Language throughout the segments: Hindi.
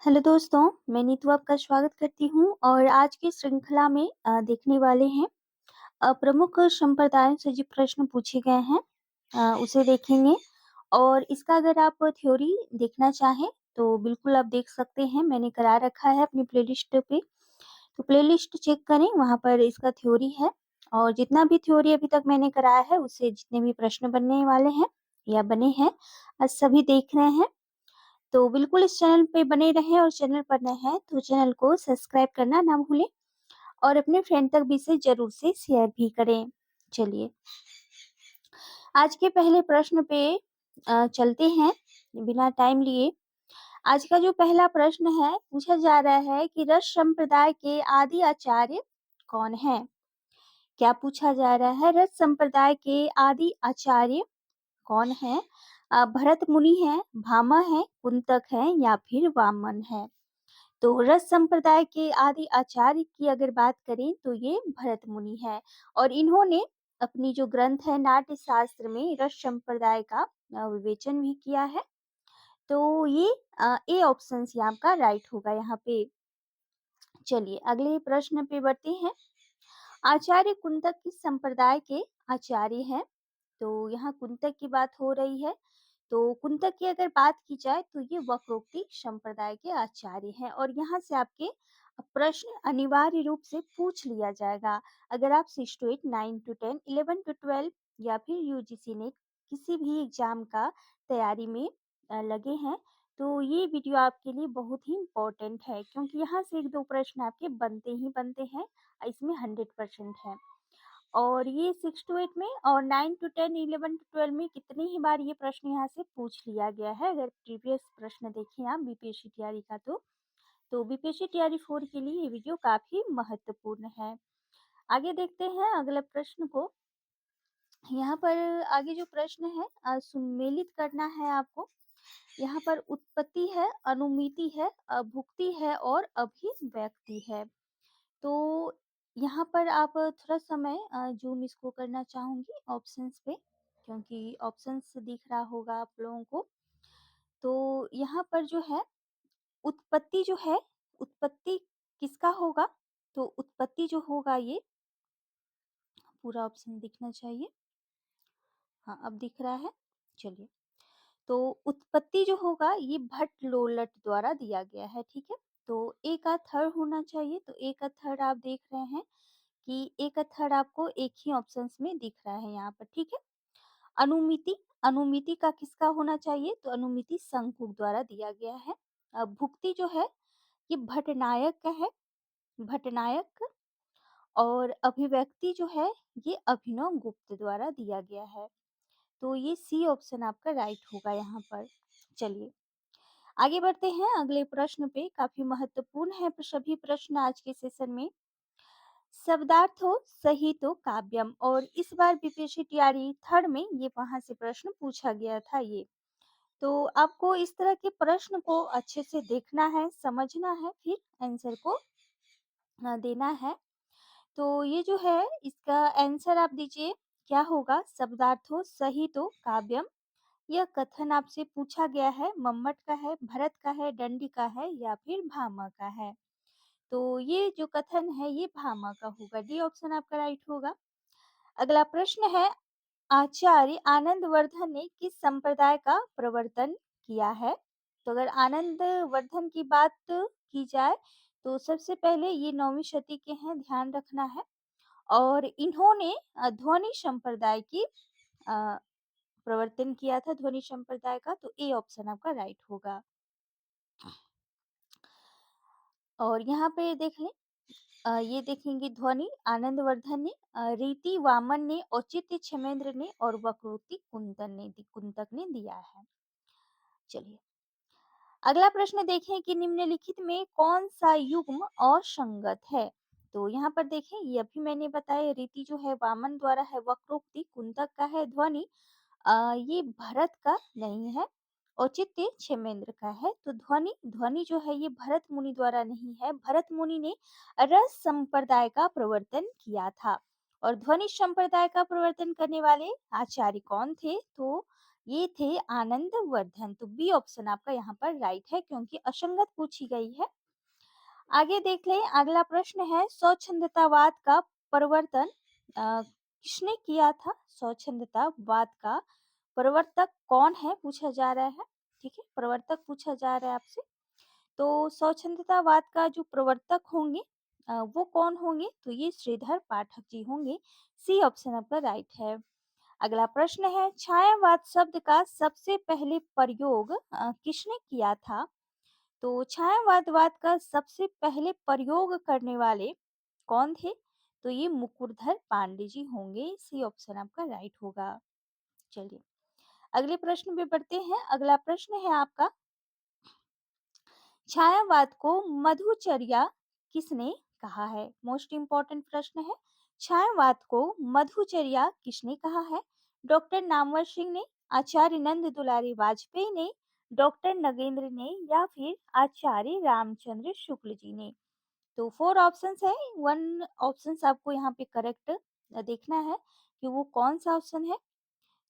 हेलो दोस्तों, मैं नीतू आपका स्वागत करती हूँ और आज की श्रृंखला में देखने वाले हैं प्रमुख संप्रदायों से जो प्रश्न पूछे गए हैं उसे देखेंगे और इसका अगर आप थ्योरी देखना चाहें तो बिल्कुल आप देख सकते हैं, मैंने करा रखा है अपनी प्लेलिस्ट पे। तो प्लेलिस्ट चेक करें, वहाँ पर इसका थ्योरी है और जितना भी थ्योरी अभी तक मैंने कराया है उससे जितने भी प्रश्न बनने वाले हैं या बने हैं, आज सभी देख रहे हैं। तो बिल्कुल इस चैनल पे बने रहें और चैनल पर नए हैं तो चैनल को सब्सक्राइब करना ना भूलें और अपने फ्रेंड तक भी इसे ज़रूर से शेयर भी करें। चलिए, आज के पहले प्रश्न पे चलते हैं बिना टाइम लिए। आज का जो पहला प्रश्न है, पूछा जा रहा है कि रस संप्रदाय के आदि आचार्य कौन हैं? क्या पूछा जा रहा है? रस संप्रदाय के आदि आचार्य कौन हैं? भरत मुनि हैं, भामा हैं, कुंतक हैं या फिर वामन हैं? तो रस संप्रदाय के आदि आचार्य की अगर बात करें तो ये भरत मुनि है और इन्होंने अपनी जो ग्रंथ है नाट्य शास्त्र में रस संप्रदाय का विवेचन भी किया है। तो ये ए ऑप्शन यहाँ का राइट होगा यहाँ पे। चलिए अगले प्रश्न पे बढ़ते हैं। आचार्य कुंतक किस संप्रदाय के आचार्य हैं? तो यहाँ कुंतक की बात हो रही है। तो कुंतक की अगर बात की जाए तो ये वक्रोक्ति संप्रदाय के आचार्य हैं और यहाँ से आपके प्रश्न अनिवार्य रूप से पूछ लिया जाएगा। अगर आप 6 to 8, 9 to 10, 11 to 12 या फिर यूजीसी नेट किसी भी एग्जाम का तैयारी में लगे हैं तो ये वीडियो आपके लिए बहुत ही इम्पोर्टेंट है क्योंकि यहाँ से 1-2 प्रश्न आपके बनते ही बनते हैं। इसमें 100% है और ये 6 to 8 में और 9 to 10, 11 to 12 में कितनी ही बार ये प्रश्न यहाँ से पूछ लिया गया है। अगर प्रीवियस प्रश्न देखें आप बीपीएससी तैयारी का तो बीपीएससी तैयारी 4 के लिए ये वीडियो काफी महत्वपूर्ण है। आगे देखते हैं अगले प्रश्न को। यहाँ पर आगे जो प्रश्न है सुमेलित करना है आपको। यहाँ पर उत्पत्ति है, अनुमिति है, भुक्ति है और अभिव्यक्ति है। तो यहाँ पर आप थोड़ा समय ज़ूम इसको करना चाहूँगी ऑप्शंस पे क्योंकि ऑप्शंस दिख रहा होगा आप लोगों को। तो यहाँ पर जो है उत्पत्ति जो है, उत्पत्ति किसका होगा? तो उत्पत्ति जो होगा ये पूरा ऑप्शन दिखना चाहिए। हाँ, अब दिख रहा है। चलिए, तो उत्पत्ति जो होगा ये भट्ट लोलट द्वारा दिया गया है, ठीक है? तो ए का थर्ड होना चाहिए, तो ए का थर्ड आप देख रहे हैं कि ए का थर्ड आपको एक ही ऑप्शंस में दिख रहा है यहाँ पर, ठीक है? अनुमिति, अनुमिति का किसका होना चाहिए? तो अनुमिति शंकुक द्वारा दिया गया है। भुक्ति जो है ये भट्टनायक का है, भट्टनायक और अभिव्यक्ति जो है ये अभिनव गुप्त द्वारा दिया गया है। तो ये सी ऑप्शन आपका राइट होगा यहाँ पर। चलिए आगे बढ़ते हैं अगले प्रश्न पे। काफी महत्वपूर्ण है सभी प्रश्न आज के सेशन में। शब्दार्थो सहितो काव्यम और इस बार बीपीएससी टीआरई थर्ड में ये वहां से प्रश्न पूछा गया था ये। तो आपको इस तरह के प्रश्न को अच्छे से देखना है, समझना है, फिर आंसर को देना है। तो ये जो है इसका आंसर आप दीजिए क्या होगा? शब्दार्थो सहितो काव्यम। यह कथन आपसे पूछा गया है, मम्मट का है, भरत का है, दंडी का है या फिर भामा का है? तो ये जो कथन है ये भामा का होगा, डी ऑप्शन आपका राइट होगा। अगला प्रश्न है आचार्य आनंदवर्धन ने किस संप्रदाय का प्रवर्तन किया है? तो अगर आनंदवर्धन की बात की जाए तो सबसे पहले ये 9वीं शती के हैं, ध्यान रखना है और इन्होंने ध्वनि संप्रदाय की प्रवर्तन किया था, ध्वनि संप्रदाय का। तो ए ऑप्शन आपका राइट होगा। और यहाँ पे देख लें ये देखेंगे ध्वनि आनंदवर्धन ने, रीति वामन ने, औचित्य क्षेमेंद्र ने और वक्रोक्ति कुंतक ने दिया है। चलिए अगला प्रश्न देखें कि निम्नलिखित में कौन सा युग्म असंगत है? तो यहाँ पर देखें ये अभी मैंने बताया, रीति जो है वामन द्वारा है, वक्रोक्ति कुंतक का है, ध्वनि ये भरत का नहीं है, औचित्य क्षेमेंद्र का है। तो ध्वनि ध्वनि जो है ये भरत मुनि द्वारा नहीं है। भरत मुनि ने रस संप्रदाय का प्रवर्तन किया था और ध्वनि संप्रदाय का प्रवर्तन करने वाले आचार्य कौन थे? तो ये थे आनंदवर्धन। तो बी ऑप्शन आपका यहाँ पर राइट है क्योंकि असंगत पूछी गई है। आगे देख लें, अगला प्रश्न है स्वच्छंदतावाद का प्रवर्तन किसने किया था? स्वच्छंदतावाद का प्रवर्तक कौन है पूछा जा रहा है। ठीक है, प्रवर्तक पूछा जा रहा है आपसे। तो स्वच्छंदतावाद का जो प्रवर्तक होंगे वो कौन होंगे? तो ये श्रीधर पाठक जी होंगे। सी ऑप्शन आपका राइट है। अगला प्रश्न है छायावाद शब्द का सबसे पहले प्रयोग किसने किया था? तो छायावादवाद का सबसे पहले प्रयोग करने वाले कौन थे? तो ये मुकुरधर पांडे जी होंगे। सी ऑप्शन आपका राइट होगा। चलिए अगले प्रश्न पे बढ़ते हैं। अगला प्रश्न है आपका छायावाद को मधुचर्या किसने कहा है? मोस्ट इंपॉर्टेंट प्रश्न है। छायावाद को मधुचर्या किसने कहा है? डॉक्टर नामवर सिंह ने, आचार्य नंद दुलारी वाजपेयी ने, डॉक्टर नगेंद्र ने या फिर आचार्य रामचंद्र शुक्ल जी ने। तो 4 ऑप्शंस है। 1 ऑप्शंस आपको यहाँ पे करेक्ट देखना है कि वो कौन सा ऑप्शन है।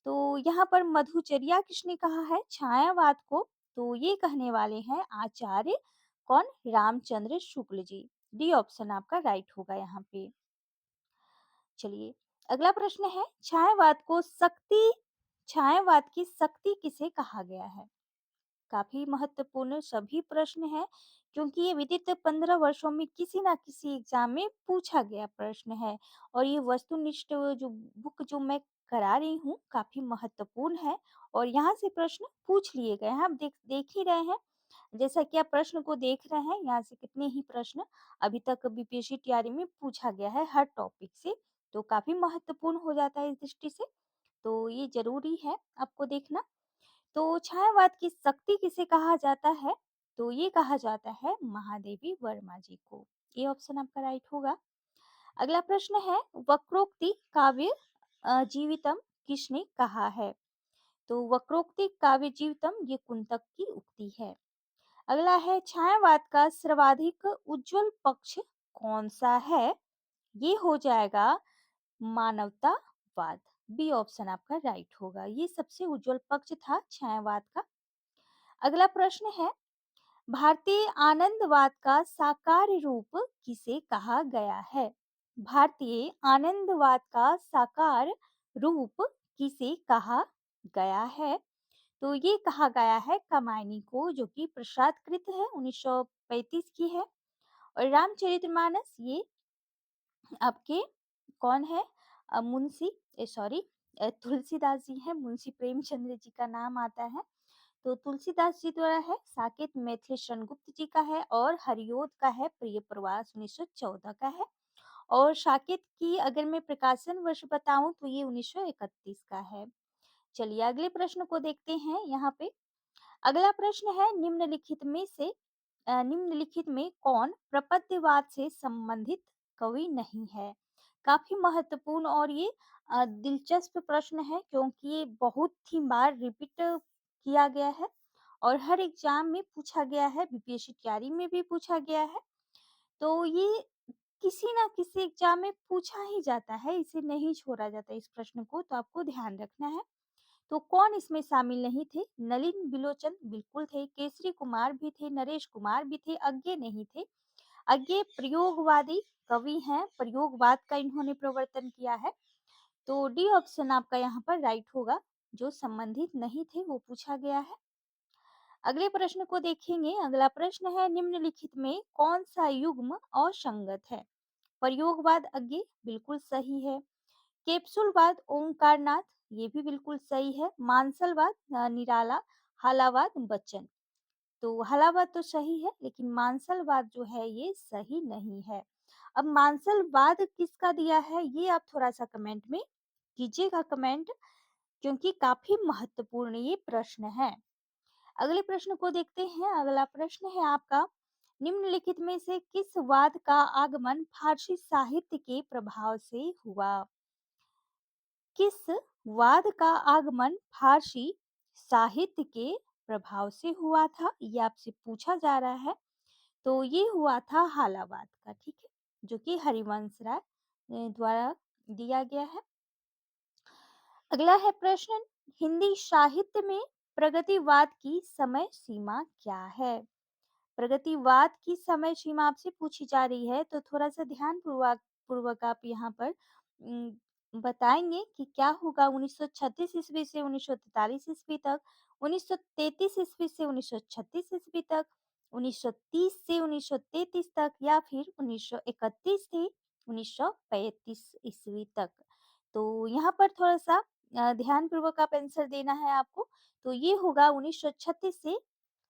तो यहाँ पर मधुचर्या किसने कहा है छायावाद को? तो ये कहने वाले हैं आचार्य कौन? रामचंद्र शुक्ल जी। डी ऑप्शन आपका राइट होगा यहाँ पे। चलिए अगला प्रश्न है छायावाद की शक्ति किसे कहा गया है? काफी महत्वपूर्ण सभी प्रश्न है क्योंकि ये विदित 15 वर्षों में किसी ना किसी एग्जाम में पूछा गया प्रश्न है और ये वस्तुनिष्ठ जो बुक जो मैं करा रही हूँ काफी महत्वपूर्ण है और यहाँ से प्रश्न पूछ लिए गए हैं। आप देख ही रहे हैं जैसा कि आप प्रश्न को देख रहे हैं यहाँ से कितने ही प्रश्न अभी तक बीपीएससी तैयारी में पूछा गया है हर टॉपिक से। तो काफी महत्वपूर्ण हो जाता है इस दृष्टि से। तो ये जरूरी है आपको देखना। तो छायावाद की शक्ति किसे कहा जाता है? तो ये कहा जाता है महादेवी वर्मा जी को। ये ऑप्शन आपका राइट होगा। अगला प्रश्न है वक्रोक्ति काव्य जीवितम किसने कहा है? तो वक्रोक्ति काव्य जीवितम ये कुंतक की उक्ति है। अगला है छायावाद का सर्वाधिक उज्जवल पक्ष कौन सा है? ये हो जाएगा मानवतावाद। बी ऑप्शन आपका राइट होगा। ये सबसे उज्जवल पक्ष था छायावाद का। अगला प्रश्न है भारतीय आनंदवाद का साकार रूप किसे कहा गया है? भारतीय आनंदवाद का साकार रूप किसे कहा गया है? तो ये कहा गया है कमायनी को जो कि प्रसादकृत है 1935 की है। और रामचरितमानस ये आपके कौन है? तुलसीदास जी हैं। मुंशी प्रेमचंद्र जी का नाम आता है। तो तुलसीदास जी द्वारा है, साकेत मैथिली शरण गुप्त जी का है और हरिओद का है प्रिय प्रवास 1914 का है। और साकेत की अगर मैं प्रकाशन वर्ष बताऊं तो ये 1931 का है। चलिए अगले प्रश्न को देखते हैं यहाँ पे। अगला प्रश्न है निम्नलिखित में कौन प्रपद्यवाद से संबंधित कवि नहीं है? काफी महत्वपूर्ण और ये दिलचस्प प्रश्न है क्योंकि ये बहुत ही बार रिपीट किया गया है और हर एग्जाम में पूछा गया है, बीपीएससी तैयारी में भी पूछा गया है। तो ये किसी ना किसी एग्जाम में पूछा ही जाता है, इसे नहीं छोड़ा जाता इस प्रश्न को, तो आपको ध्यान रखना है। तो कौन इसमें शामिल नहीं थे? नलिन बिलोचन बिल्कुल थे, केसरी कुमार भी थे, नरेश कुमार भी थे, अज्ञे नहीं थे। अज्ञे प्रयोगवादी कवि हैं, प्रयोगवाद का इन्होंने प्रवर्तन किया है। तो डी ऑप्शन आपका यहाँ पर राइट होगा। जो संबंधित नहीं थे वो पूछा गया है। अगले प्रश्न को देखेंगे। अगला प्रश्न है निम्नलिखित में कौन सा युग्म असंगत है? प्रयोगवाद अज्ञे बिल्कुल सही है। कैप्सूलवाद ओंकारनाथ ये भी बिल्कुल सही है। मानसलवाद निराला, हलावाद बच्चन। तो हलावाद तो सही है लेकिन मानसलवाद जो है ये सही नहीं है। अब मानसलवाद किसका दिया है ये आप थोड़ा सा कमेंट में कीजिएगा कमेंट, क्योंकि काफी महत्वपूर्ण ये प्रश्न है। अगले प्रश्न को देखते हैं। अगला प्रश्न है आपका निम्नलिखित में से किस वाद का आगमन फारसी साहित्य के प्रभाव से हुआ? किस वाद का आगमन फारसी साहित्य के प्रभाव से हुआ था? ये आपसे पूछा जा रहा है। तो ये हुआ था हालावाद का। ठीक है, जो कि हरिवंश राय द्वारा दिया गया है। अगला है प्रश्न हिंदी साहित्य में प्रगतिवाद की समय सीमा क्या है? प्रगतिवाद की समय सीमा आपसे पूछी जा रही है, तो थोड़ा-सा ध्यानपूर्वक पूर्वक आप यहाँ पर बताएँगे कि क्या होगा 1936 ईस्वी से 1943 ईस्वी तक, 1933 ईस्वी से 1936 ईस्वी तक, 1930 से 1933 तक या फिर 1931 से 1935 ईस्वी तक। तो यहाँ पर थोड़ा-सा ध्यानपूर्वक आप आंसर देना है आपको। तो ये होगा 1936 से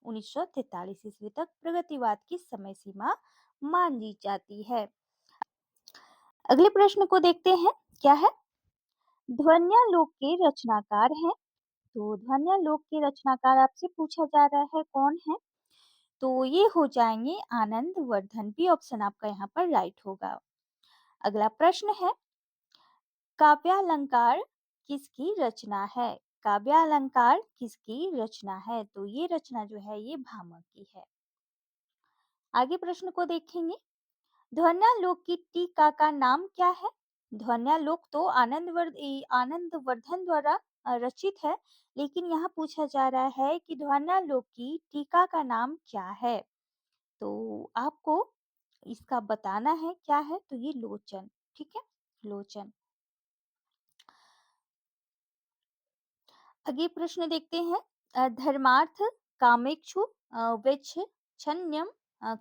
1943 ईस्वी तक प्रगतिवाद की समय सीमा मानी जाती है। अगले प्रश्न को देखते हैं, क्या है? ध्वन्यालोक के रचनाकार हैं। तो ध्वन्यालोक के रचनाकार आपसे पूछा जा रहा है कौन है? तो ये हो जाएंगे आनंद वर्धन। बी ऑप्शन आपका यहाँ पर राइट होगा। अगला प्रश्न है, काव्यालंकार किसकी रचना है? काव्यालंकार किसकी रचना है? तो ये रचना जो है ये भामह की है। आगे प्रश्न को देखेंगे, ध्वन्यालोक की टीका का नाम क्या है? ध्वन्यालोक तो आनंद वर्धन द्वारा रचित है, लेकिन यहाँ पूछा जा रहा है कि ध्वन्यालोक की टीका का नाम क्या है? तो आपको इसका बताना है क्या है, तो ये लोचन, ठीक है, लोचन। आगे प्रश्न देखते हैं, धर्मार्थ कामेक्षु वेच्छन्यम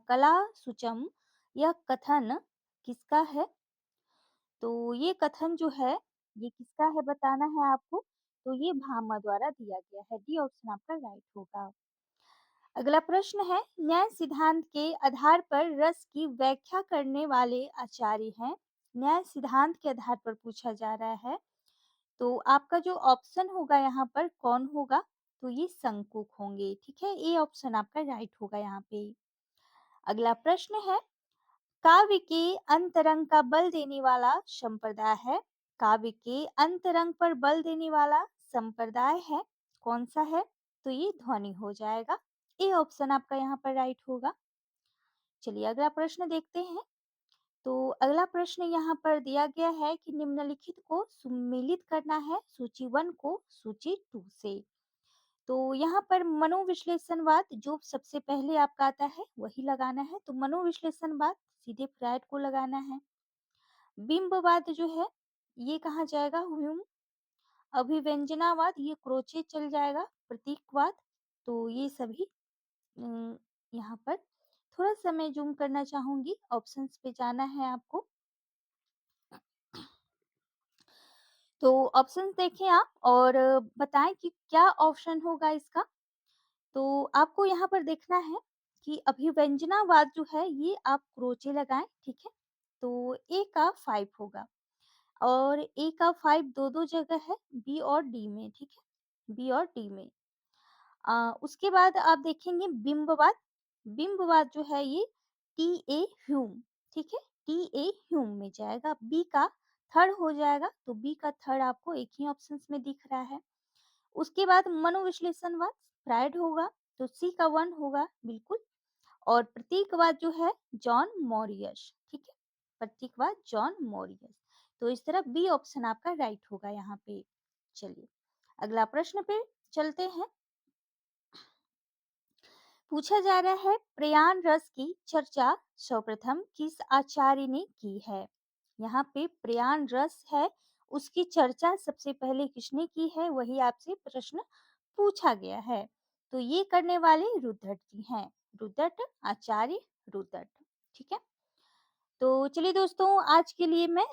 कला सुचम, यह कथन किसका है? तो ये कथन जो है, ये किसका है बताना है आपको। तो ये भामा द्वारा दिया गया है। डी ऑप्शन आपका राइट होगा। अगला प्रश्न है, न्याय सिद्धांत के आधार पर रस की व्याख्या करने वाले आचार्य हैं। न्याय सिद्धांत के आधार पर पूछा जा रहा है। तो आपका जो ऑप्शन होगा यहाँ पर कौन होगा? तो ये शंकुक होंगे, ठीक है। ए ऑप्शन आपका राइट होगा यहाँ पे। अगला प्रश्न है, काव्य के अंतरंग का बल देने वाला संप्रदाय है। काव्य के अंतरंग पर बल देने वाला संप्रदाय है, कौन सा है? तो ये ध्वनि हो जाएगा। ए ऑप्शन आपका यहाँ पर राइट होगा। चलिए अगला प्रश्न देखते हैं। तो अगला प्रश्न यहाँ पर दिया गया है कि निम्नलिखित को सुमेलित करना है सूची 1 को सूची 2 से। तो यहाँ पर मनोविश्लेषणवाद जो सबसे पहले आपका आता है वही लगाना है। तो मनोविश्लेषणवाद सीधे फ्रायड को लगाना है। बिंबवाद जो है ये कहाँ जाएगा? ह्यूम। अभिव्यंजनावाद ये क्रोचे चल जाएगा। प्रतीकवाद तो ये सभी यहाँ पर थोड़ा सा मैं जूम करना चाहूंगी, ऑप्शंस पे जाना है आपको। तो ऑप्शंस देखें आप और बताएं कि क्या ऑप्शन होगा इसका। तो आपको यहाँ पर देखना है कि अभिव्यंजनावाद जो है ये आप क्रोचे लगाएं, ठीक है। तो ए का 5 होगा और ए का 5 दो जगह है, बी और डी में, ठीक है, बी और डी में। उसके बाद आप देखेंगे बिंबवाद। बिंबवाद जो है ये टी ए ह्यूम, ठीक है, टी ए ह्यूम में जाएगा। बी का थर्ड हो जाएगा, तो बी का थर्ड आपको एक ही ऑप्शन में दिख रहा है। उसके बाद मनोविश्लेषणवाद फ्रायड होगा, तो सी का 1 होगा बिल्कुल। और प्रतीकवाद जो है जॉन मॉरियस, ठीक है, प्रतीकवाद जॉन मॉरियस। तो इस तरह बी ऑप्शन आपका राइट होगा यहाँ पे। चलिए अगला प्रश्न पे चलते हैं। पूछा जा रहा है, प्रयाण रस की चर्चा सर्वप्रथम किस आचार्य ने की है? यहाँ पे प्रयाण रस है, उसकी चर्चा सबसे पहले किसने की है वही आपसे प्रश्न पूछा गया है। तो ये करने वाले रुद्रट जी हैं, रुद्रट, आचार्य रुद्रट, ठीक है। तो चलिए दोस्तों आज के लिए मैं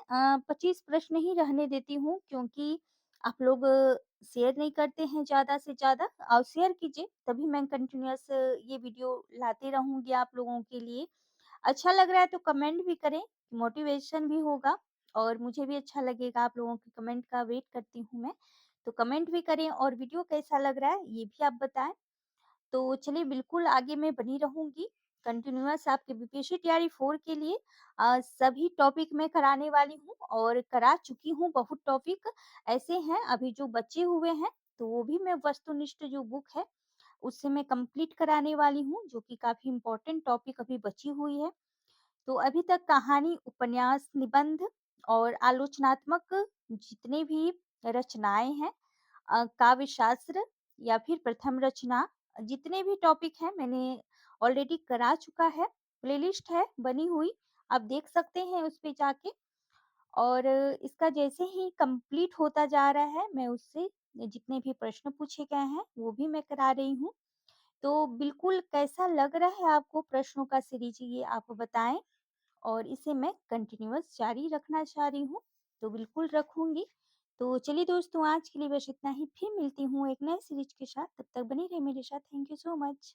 25 प्रश्न ही रहने देती हूँ, क्योंकि आप लोग शेयर नहीं करते हैं ज़्यादा से ज़्यादा, और शेयर कीजिए तभी मैं कंटिन्यूअस ये वीडियो लाते रहूँगी आप लोगों के लिए। अच्छा लग रहा है तो कमेंट भी करें, मोटिवेशन भी होगा और मुझे भी अच्छा लगेगा। आप लोगों के कमेंट का वेट करती हूँ मैं। तो कमेंट भी करें और वीडियो कैसा लग रहा है ये भी आप बताएँ। तो चलिए बिल्कुल आगे मैं बनी रहूँगी कंटिन्यूअस आपके बीपीएससी तैयारी 4 के लिए। सभी टॉपिक मैं कराने वाली हूँ और करा चुकी हूँ। बहुत टॉपिक ऐसे हैं अभी जो बचे हुए हैं, तो वो भी मैं वस्तुनिष्ठ जो बुक है उससे मैं कंप्लीट कराने वाली हूँ, जो कि काफ़ी इम्पोर्टेंट टॉपिक अभी बची हुई है। तो अभी तक कहानी, उपन्यास, निबंध और आलोचनात्मक जितने भी रचनाएँ हैं, काव्य शास्त्र या फिर प्रथम रचना, जितने भी टॉपिक हैं मैंने ऑलरेडी करा चुका है, प्लेलिस्ट है बनी हुई, आप देख सकते हैं उस पे जाके। और इसका जैसे ही कंप्लीट होता जा रहा है, मैं उससे जितने भी प्रश्न पूछे गए हैं, वो भी मैं करा रही हूँ। तो बिल्कुल कैसा लग रहा है आपको प्रश्नों का सीरीज़, ये आप बताएँ? और इसे मैं कंटिन्यूअस जारी रखना चाह रही हूँ, तो बिल्कुल रखूँगी। तो चलिए दोस्तों, आज के लिए बस इतना ही, फिर मिलती हूँ एक नए सीरीज़ के साथ, तब तक बने रहिए मेरे साथ। Thank you so much.